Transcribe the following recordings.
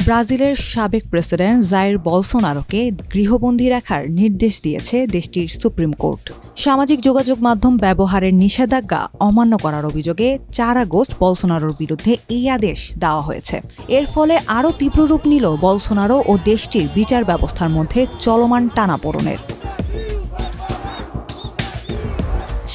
ব্রাজিলের সাবেক president Jair বলসোনারোকে গৃহবন্দী রাখার নির্দেশ দিয়েছে দেশটির সুপ্রিম কোর্ট। সামাজিক যোগাযোগ মাধ্যম ব্যবহারের নিষেধাজ্ঞা অমান্য করার অভিযোগে ৪ আগস্ট বলসোনারোর বিরুদ্ধে এই আদেশ দেওয়া হয়েছে। এর ফলে আরও তীব্র রূপ নিল বলসোনারো ও দেশটির বিচার ব্যবস্থার মধ্যে চলমান টানাপোড়েনের।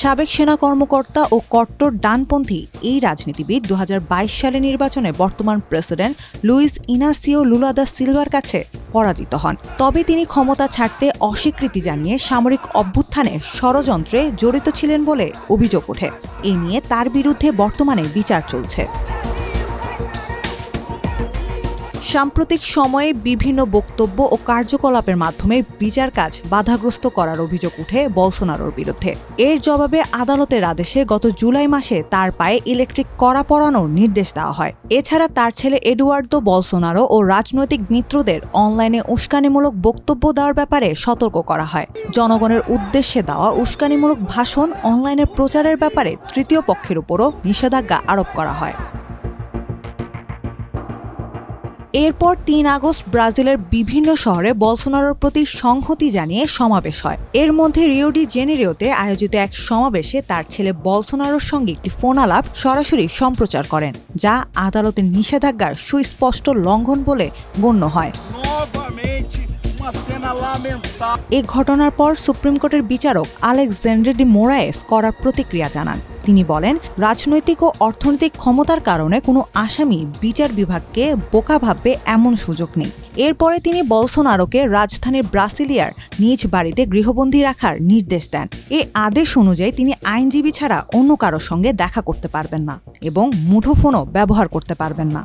সাবেক সেনা কর্মকর্তা ও কট্টর ডানপন্থী এই রাজনীতিবিদ ২০২২ সালে নির্বাচনে বর্তমান প্রেসিডেন্ট লুইস ইনাসিও লুলা দা সিলভার কাছে পরাজিত হন। তবে তিনি ক্ষমতা ছাড়তে অস্বীকৃতি জানিয়ে সামরিক অভ্যুত্থানে ষড়যন্ত্রে জড়িত ছিলেন বলে অভিযোগ ওঠে। এ নিয়ে তার বিরুদ্ধে বর্তমানে বিচার চলছে। সাম্প্রতিক সময়ে বিভিন্ন বক্তব্য ও কার্যকলাপের মাধ্যমে বিচার কাজ বাধাগ্রস্ত করার অভিযোগ উঠে বলসোনারোর বিরুদ্ধে। এর জবাবে আদালতের আদেশে গত জুলাই মাসে তার পায়ে ইলেকট্রিক কড়া পরানোর নির্দেশ দেওয়া হয়। এছাড়া তার ছেলে এডুয়ার্দো বলসোনারো ও রাজনৈতিক মিত্রদের অনলাইনে উস্কানিমূলক বক্তব্য দেওয়ার ব্যাপারে সতর্ক করা হয়। জনগণের উদ্দেশ্যে দেওয়া উস্কানিমূলক ভাষণ অনলাইনে প্রচারের ব্যাপারে তৃতীয় পক্ষের উপরও নিষেধাজ্ঞা আরোপ করা হয়। এরপর ৩ আগস্ট ব্রাজিলের বিভিন্ন শহরে বলসোনারোর প্রতি সংহতি জানিয়ে সমাবেশ হয়। এর মধ্যে রিও ডি জেনেরিওতে আয়োজিত এক সমাবেশে তার ছেলে বলসোনারোর সঙ্গে একটি ফোনালাপ সরাসরি সম্প্রচার করেন, যা আদালতের নিষেধাজ্ঞার সুস্পষ্ট লঙ্ঘন বলে গণ্য হয়। এ ঘটনার পর সুপ্রিম কোর্টের বিচারক আলেক্সান্দ্রে ডি মোরায়েস কড়া প্রতিক্রিয়া জানান। তিনি বলেন, রাজনৈতিক ও অর্থনৈতিক ক্ষমতার কারণে কোনো আসামি বিচার বিভাগকে বোকা ভাববে এমন সুযোগ নেই। এরপরে তিনি বলসোনারোকে রাজধানীর ব্রাসিলিয়ার নিজ বাড়িতে গৃহবন্দী রাখার নির্দেশ দেন। এ আদেশ অনুযায়ী তিনি আইনজীবী ছাড়া অন্য কারোর সঙ্গে দেখা করতে পারবেন না এবং মুঠোফোনও ব্যবহার করতে পারবেন না।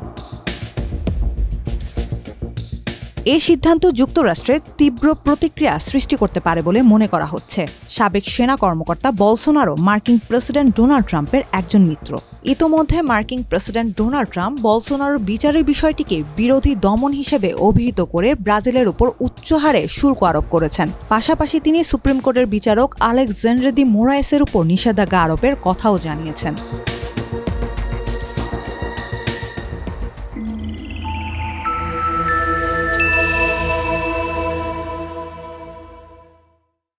এই সিদ্ধান্ত যুক্তরাষ্ট্রে তীব্র প্রতিক্রিয়া সৃষ্টি করতে পারে বলে মনে করা হচ্ছে। সাবেক সেনা কর্মকর্তা বলসোনারো মার্কিন প্রেসিডেন্ট ডোনাল্ড ট্রাম্পের একজন মিত্র। ইতোমধ্যে মার্কিন প্রেসিডেন্ট ডোনাল্ড ট্রাম্প বলসোনারোর বিচারের বিষয়টিকে বিরোধী দমন হিসেবে অভিহিত করে ব্রাজিলের উপর উচ্চ হারে শুল্ক আরোপ করেছেন। পাশাপাশি তিনি সুপ্রিম কোর্টের বিচারক আলেক্সান্দ্রে ডি মোরায়েসের উপর নিষেধাজ্ঞা আরোপের কথাও জানিয়েছেন।